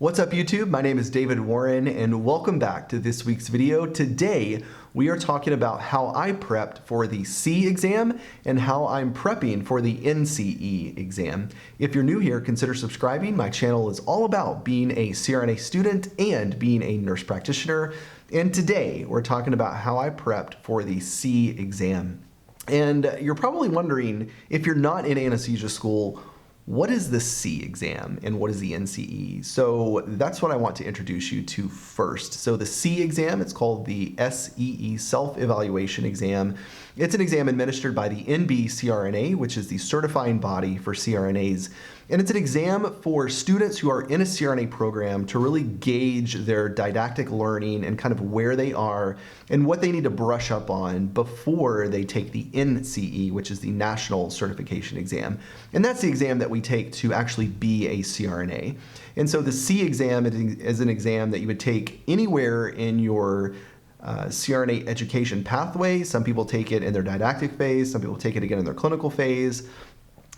What's up YouTube? My name is David Warren and welcome back to this week's video. Today we are talking about how I prepped for the C exam and how I'm prepping for the NCE exam. If you're new here, consider subscribing. My channel is all about being a CRNA student and being a nurse practitioner. And today we're talking about how I prepped for the C exam. And you're probably wondering, if you're not in anesthesia school, what is the C exam and what is the NCE? So that's what I want to introduce you to first. So the C exam, it's called the SEE Self-Evaluation Exam. It's an exam administered by the NB-CRNA, which is the certifying body for CRNAs. And it's an exam for students who are in a CRNA program to really gauge their didactic learning and kind of where they are and what they need to brush up on before they take the NCE, which is the National Certification Exam. And that's the exam that we take to actually be a CRNA. And so the C exam is an exam that you would take anywhere in your CRNA education pathway. Some people take it in their didactic phase, some people take it again in their clinical phase.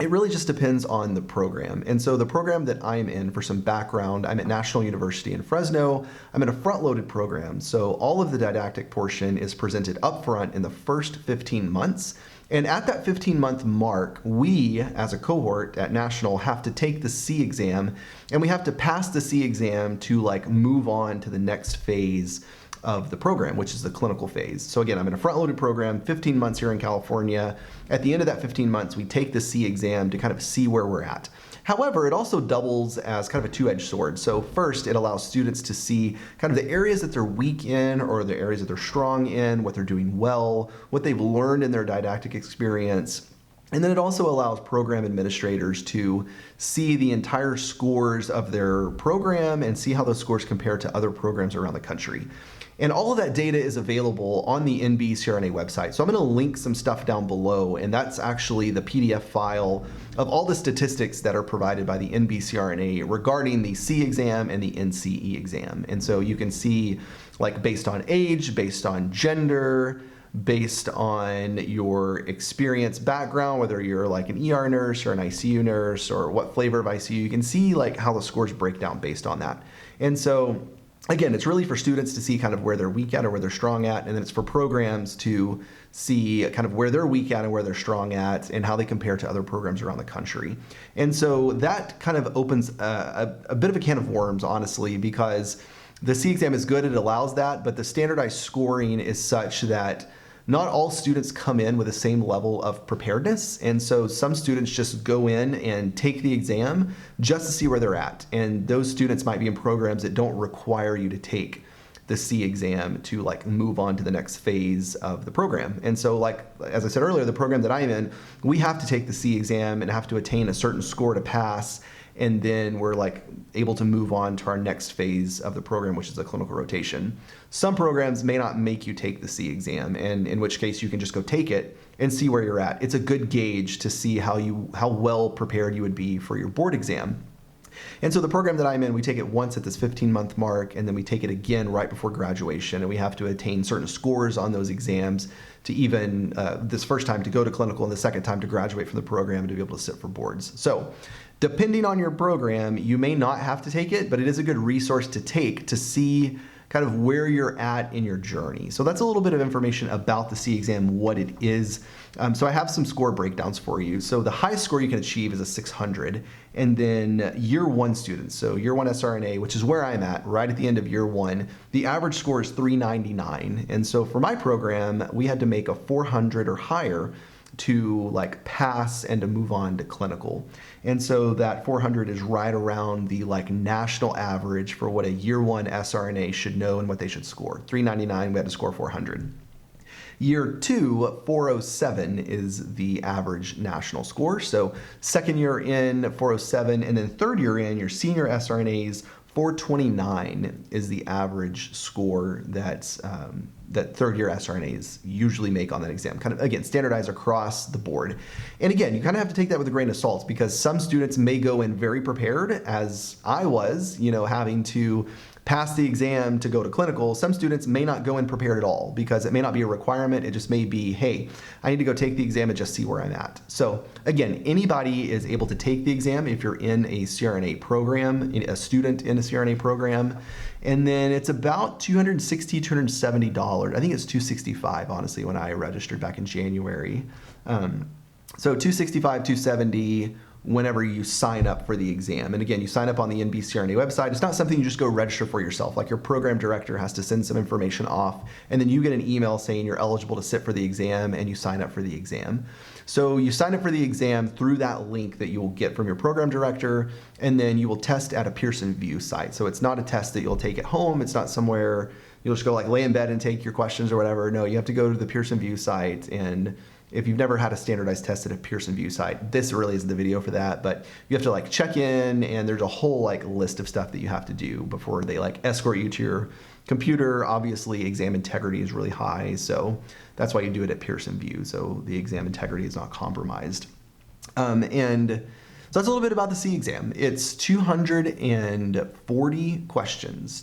It really just depends on the program. And so the program that I'm in, for some background, I'm at National University in Fresno. I'm in a front-loaded program, so all of the didactic portion is presented up front in the first 15 months. And at that 15-month mark, we, as a cohort at National, have to take the C exam, and we have to pass the C exam to move on to the next phase of the program, which is the clinical phase. So again, I'm in a front-loaded program, 15 months here in California. At the end of that 15 months, we take the C exam to kind of see where we're at. However, it also doubles as kind of a two-edged sword. So first, it allows students to see kind of the areas that they're weak in or the areas that they're strong in, what they're doing well, what they've learned in their didactic experience. And then it also allows program administrators to see the entire scores of their program and see how those scores compare to other programs around the country. And all of that data is available on the NB-CRNA website. So I'm going to link some stuff down below, and that's actually the PDF file of all the statistics that are provided by the NB-CRNA regarding the C exam and the NCE exam. And so you can see, based on age, based on gender, based on your experience background, whether you're an ER nurse or an ICU nurse or what flavor of ICU, you can see how the scores break down based on that. And so again, it's really for students to see kind of where they're weak at or where they're strong at, and then it's for programs to see kind of where they're weak at and where they're strong at and how they compare to other programs around the country. And so that kind of opens a bit of a can of worms, honestly, because the C exam is good, it allows that, but the standardized scoring is such that not all students come in with the same level of preparedness, and so some students just go in and take the exam just to see where they're at. And those students might be in programs that don't require you to take the C exam to move on to the next phase of the program. And so as I said earlier, the program that I'm in, we have to take the C exam and have to attain a certain score to pass, and then we're able to move on to our next phase of the program, which is a clinical rotation. Some programs may not make you take the C exam, and in which case you can just go take it and see where you're at. It's a good gauge to see how well prepared you would be for your board exam. And so the program that I'm in, we take it once at this 15-month mark, and then we take it again right before graduation, and we have to attain certain scores on those exams to even, this first time to go to clinical and the second time to graduate from the program and to be able to sit for boards. So depending on your program, you may not have to take it, but it is a good resource to take to see kind of where you're at in your journey. So that's a little bit of information about the C exam, what it is. So I have some score breakdowns for you. So the highest score you can achieve is a 600, and then year one students, so year one SRNA, which is where I'm at, right at the end of year one, the average score is 399. And so for my program, we had to make a 400 or higher to pass and to move on to clinical. And so that 400 is right around the national average for what a year one SRNA should know and what they should score. 399, we had to score 400. Year two, 407 is the average national score. So second year in, 407, and then third year in, your senior SRNAs, 429 is the average score that's that third-year SRNAs usually make on that exam. Kind of, again, standardized across the board. And again, you kind of have to take that with a grain of salt, because some students may go in very prepared, as I was, having to pass the exam to go to clinical. Some students may not go in prepared at all, because it may not be a requirement. It just may be, hey, I need to go take the exam and just see where I'm at. So again, anybody is able to take the exam if you're in a CRNA program, a student in a CRNA program. And then it's about $260, $270. I think it's $265, honestly, when I registered back in January. So $265, $270 whenever you sign up for the exam. And again, you sign up on the NBCRNA website. It's not something you just go register for yourself. Like, your program director has to send some information off, and then you get an email saying you're eligible to sit for the exam, and you sign up for the exam. So you sign up for the exam through that link that you will get from your program director, and then you will test at a Pearson VUE site. So it's not a test that you'll take at home. It's not somewhere you'll just go like lay in bed and take your questions or whatever. No, you have to go to the Pearson VUE site. And if you've never had a standardized test at a Pearson VUE site, this really isn't the video for that, but you have to like check in, and there's a whole like list of stuff that you have to do before they like escort you to your computer. Obviously, exam integrity is really high, so that's why you do it at Pearson VUE, so the exam integrity is not compromised. And so that's a little bit about the C exam. It's 240 questions,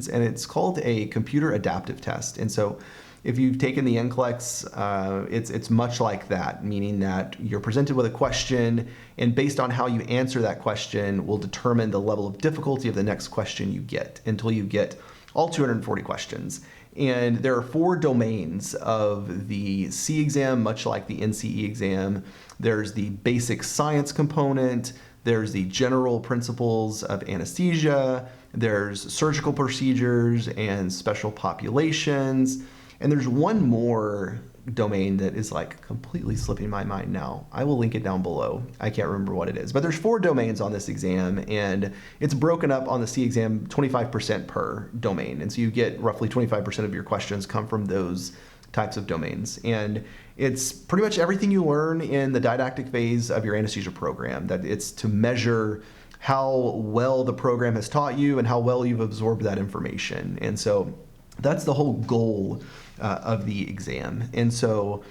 and it's called a computer adaptive test. And so if you've taken the NCLEX, it's much like that, meaning that you're presented with a question, and based on how you answer that question will determine the level of difficulty of the next question you get, until you get all 240 questions. And there are 4 domains of the C exam, much like the NCE exam. There's the basic science component, there's the general principles of anesthesia, there's surgical procedures and special populations, and there's one more domain that is like completely slipping my mind now. I will link it down below. I can't remember what it is, but there's 4 domains on this exam, and it's broken up on the C exam 25% per domain. And so you get roughly 25% of your questions come from those types of domains. And it's pretty much everything you learn in the didactic phase of your anesthesia program, that it's to measure how well the program has taught you and how well you've absorbed that information. And so that's the whole goal of the exam. And so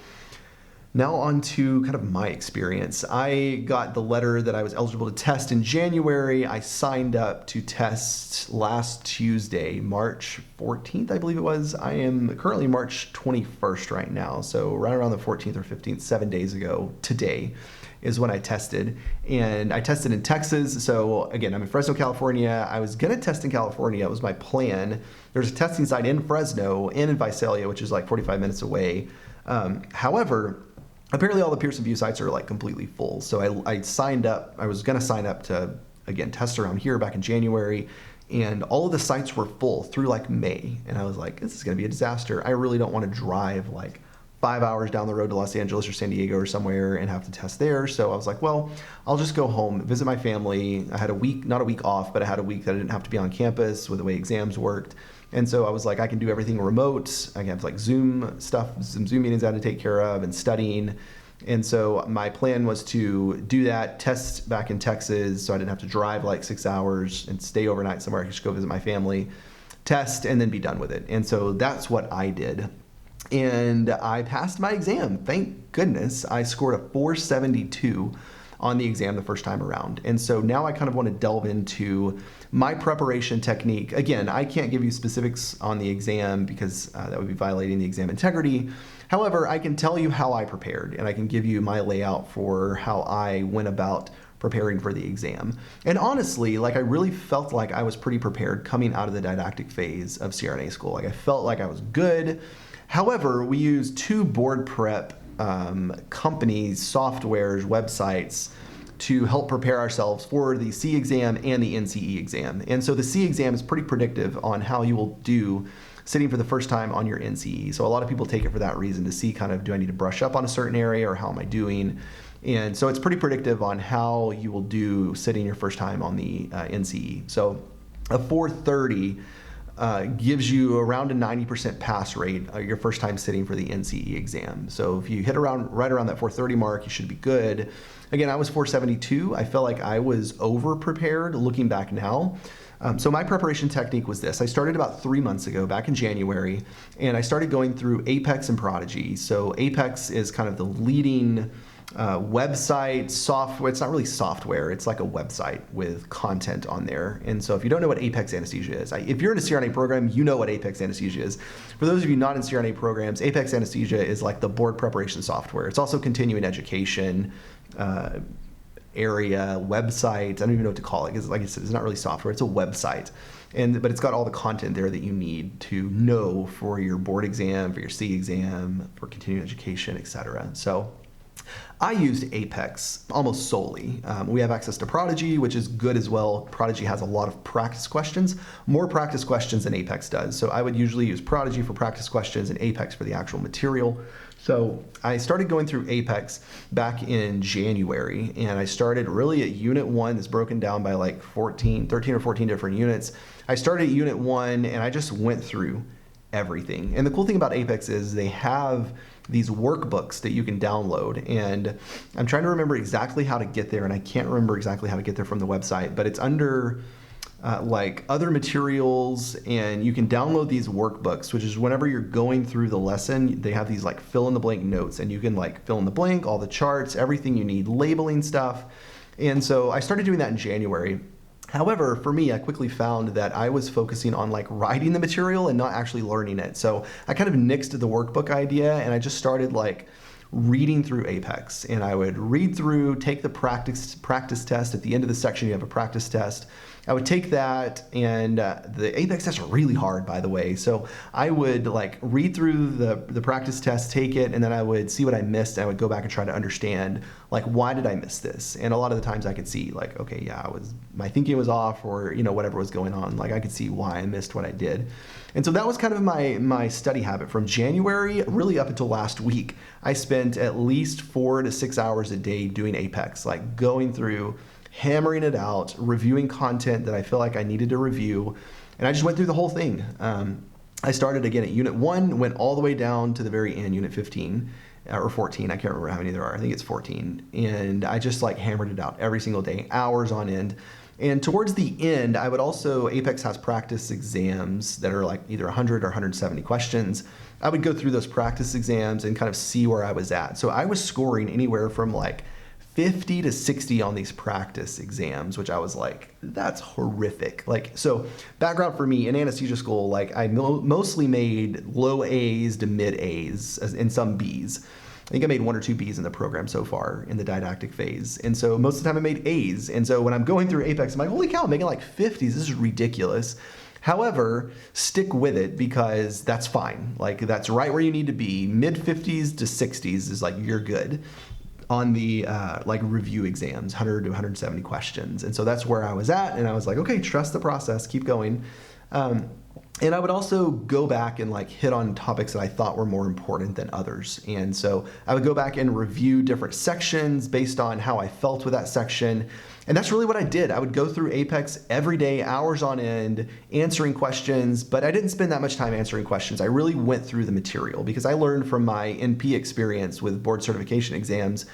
now on to kind of my experience. I got the letter that I was eligible to test in January. I signed up to test last Tuesday, March 14th, I believe it was. I am currently March 21st right now. So right around the 14th or 15th, 7 days ago today is when I tested. And I tested in Texas. So again, I'm in Fresno, California. I was gonna test in California. It was my plan. There's a testing site in Fresno and in Visalia, which is like 45 minutes away. However, apparently all the Pearson VUE sites are like completely full. So I signed up. I was gonna sign up to, again, test around here back in January, and all of the sites were full through like May. And I was like, this is gonna be a disaster. I really don't wanna drive like 5 hours down the road to Los Angeles or San Diego or somewhere and have to test there. So I was like, well, I'll just go home, visit my family. I had a week, not a week off, but I had a week that I didn't have to be on campus with the way exams worked. And so I was like, I can do everything remote. I have like Zoom stuff, some Zoom meetings I had to take care of, and studying. And so my plan was to do that, test back in Texas, so I didn't have to drive like 6 hours and stay overnight somewhere. I could just go visit my family, test, and then be done with it. And so that's what I did. And I passed my exam. Thank goodness. I scored a 472 on the exam the first time around. And so now I kind of want to delve into my preparation technique. Again, I can't give you specifics on the exam because that would be violating the exam integrity. However, I can tell you how I prepared, and I can give you my layout for how I went about preparing for the exam. And honestly, like, I really felt like I was pretty prepared coming out of the didactic phase of CRNA school. Like, I felt like I was good. However, we use 2 board prep companies, softwares, websites to help prepare ourselves for the C exam and the NCE exam. And so the C exam is pretty predictive on how you will do sitting for the first time on your NCE. So a lot of people take it for that reason, to see kind of, do I need to brush up on a certain area, or how am I doing? And so it's pretty predictive on how you will do sitting your first time on the NCE. So a 430 gives you around a 90% pass rate your first time sitting for the NCE exam. So if you hit right around that 430 mark, you should be good. Again, I was 472. I felt like I was over prepared looking back now. So my preparation technique was this. I started about 3 months ago, back in January, and I started going through Apex and Prodigy. So Apex is kind of the leading website software. It's not really software. It's like a website with content on there. And so if you don't know what Apex anesthesia is, if you're in a CRNA program, you know what Apex anesthesia is. For those of you not in CRNA programs, Apex anesthesia is like the board preparation software. It's also continuing education area, website. I don't even know what to call it, because like I said, it's not really software, it's a website. But it's got all the content there that you need to know for your board exam, for your C exam, for continuing education, etc. So I used Apex almost solely. We have access to Prodigy, which is good as well. Prodigy has a lot of practice questions, more practice questions than Apex does. So I would usually use Prodigy for practice questions and Apex for the actual material. So I started going through Apex back in January, and I started really at Unit 1. It's broken down by like 13 or 14 different units. I started at Unit 1, and I just went through everything. And the cool thing about Apex is they have these workbooks that you can download, and I'm trying to remember exactly how to get there, and I can't remember exactly how to get there from the website, but it's under like other materials, and you can download these workbooks, which is whenever you're going through the lesson, they have these like fill in the blank notes, and you can like fill in the blank, all the charts, everything you need, labeling stuff. And so I started doing that in January. However, for me, I quickly found that I was focusing on like writing the material and not actually learning it. So I kind of nixed the workbook idea, and I just started like reading through Apex, and I would read through, take the practice test. At the end of the section, you have a practice test. I would take that, and the Apex tests are really hard, by the way. So I would like read through the practice test, take it, and then I would see what I missed, and I would go back and try to understand, like, why did I miss this? And a lot of the times I could see, like, okay, yeah, my thinking was off, or whatever was going on. Like, I could see why I missed what I did. And so that was kind of my study habit from January really up until last week. I spent at least 4 to 6 hours a day doing Apex, like going through, hammering it out, reviewing content that I feel like I needed to review, and I just went through the whole thing. I started again at Unit 1, went all the way down to the very end, Unit 15, or 14, I can't remember how many there are, I think it's 14, and I just like hammered it out every single day, hours on end. And towards the end, I would also, Apex has practice exams that are like either 100 or 170 questions. I would go through those practice exams and kind of see where I was at. So I was scoring anywhere from like 50 to 60 on these practice exams, which I was like, that's horrific. Like, so background for me in anesthesia school, like I mostly made low A's to mid A's and some B's. I think I made 1 or 2 B's in the program so far in the didactic phase. And so most of the time I made A's. And so when I'm going through Apex, I'm like, holy cow, I'm making like 50s. This is ridiculous. However, stick with it because that's fine. Like that's right where you need to be. Mid 50s to 60s is like, you're good on the like review exams, 100 to 170 questions. And so that's where I was at. And I was like, okay, trust the process, keep going. And I would also go back and like hit on topics that I thought were more important than others. And so I would go back and review different sections based on how I felt with that section. And that's really what I did. I would go through Apex every day, hours on end, answering questions, but I didn't spend that much time answering questions. I really went through the material because I learned from my NP experience with board certification exams.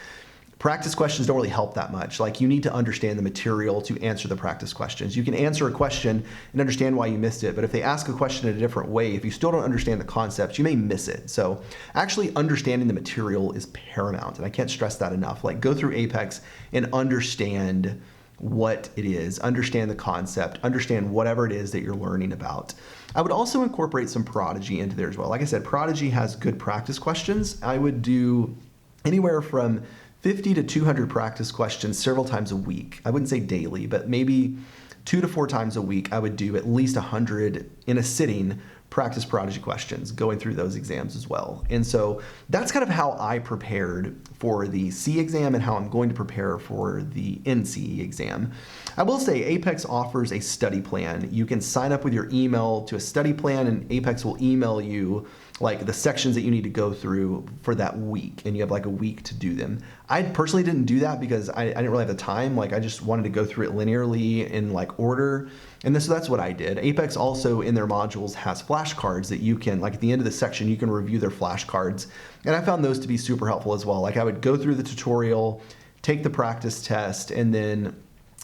Practice questions don't really help that much. Like you need to understand the material to answer the practice questions. You can answer a question and understand why you missed it, but if they ask a question in a different way, if you still don't understand the concepts, you may miss it. So actually understanding the material is paramount, and I can't stress that enough. Like go through Apex and understand what it is, understand the concept, understand whatever it is that you're learning about. I would also incorporate some Prodigy into there as well. Like I said, Prodigy has good practice questions. I would do anywhere from 50 to 200 practice questions several times a week. I wouldn't say daily, but maybe 2 to 4 times a week. I would do at least 100 in a sitting practice Prodigy questions, going through those exams as well. And so that's kind of how I prepared for the C exam and how I'm going to prepare for the NCE exam. I will say Apex offers a study plan. You can sign up with your email to a study plan, and Apex will email you like the sections that you need to go through for that week, and you have like a week to do them. I personally didn't do that because I didn't really have the time. Like I just wanted to go through it linearly in like order. And so that's what I did. Apex also in their modules has flashcards that you can, like at the end of the section, you can review their flashcards. And I found those to be super helpful as well. Like I would go through the tutorial, take the practice test, and then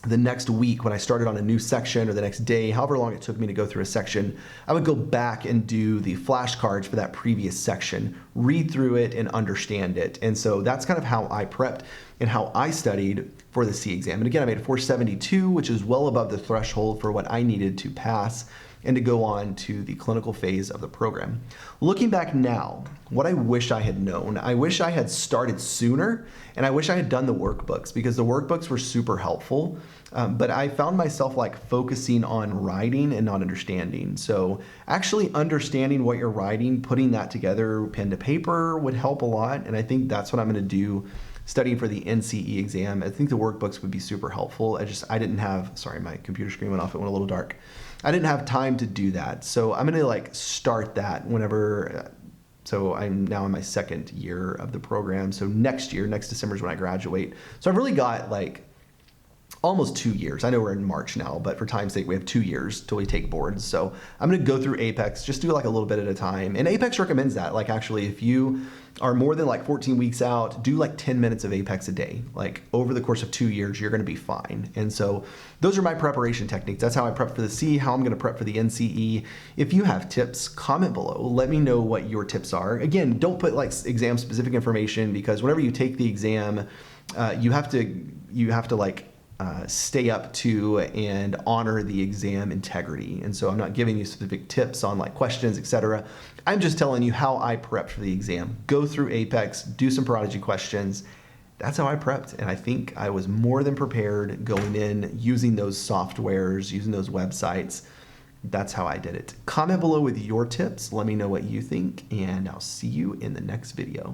the next week when I started on a new section, or the next day, however long it took me to go through a section, I would go back and do the flashcards for that previous section, read through it and understand it. And so that's kind of how I prepped and how I studied for the C exam. And again, I made a 472, which is well above the threshold for what I needed to pass and to go on to the clinical phase of the program. Looking back now, what I wish I had known, I wish I had started sooner, and I wish I had done the workbooks, because the workbooks were super helpful, but I found myself like focusing on writing and not understanding. So actually understanding what you're writing, putting that together pen to paper would help a lot, and I think that's what I'm gonna do studying for the NCE exam. I think the workbooks would be super helpful. I didn't have, sorry, my computer screen went off, it went a little dark. I didn't have time to do that. So I'm gonna like start that whenever, so I'm now in my second year of the program. So next December is when I graduate. So I've really got like almost 2 years. I know we're in March now, but for time's sake, we have 2 years till we take boards. So I'm gonna go through Apex, just do like a little bit at a time. And Apex recommends that. Like actually, if you are more than like 14 weeks out, do like 10 minutes of Apex a day. Like over the course of 2 years, you're gonna be fine. And so those are my preparation techniques. That's how I prep for the C, how I'm gonna prep for the NCE. If you have tips, comment below. Let me know what your tips are. Again, don't put like exam specific information, because whenever you take the exam, you have to like stay up to and honor the exam integrity. And so I'm not giving you specific tips on like questions, etc. I'm just telling you how I prepped for the exam. Go through Apex, do some Prodigy questions. That's how I prepped. And I think I was more than prepared going in, using those softwares, using those websites. That's how I did it. Comment below with your tips. Let me know what you think, and I'll see you in the next video.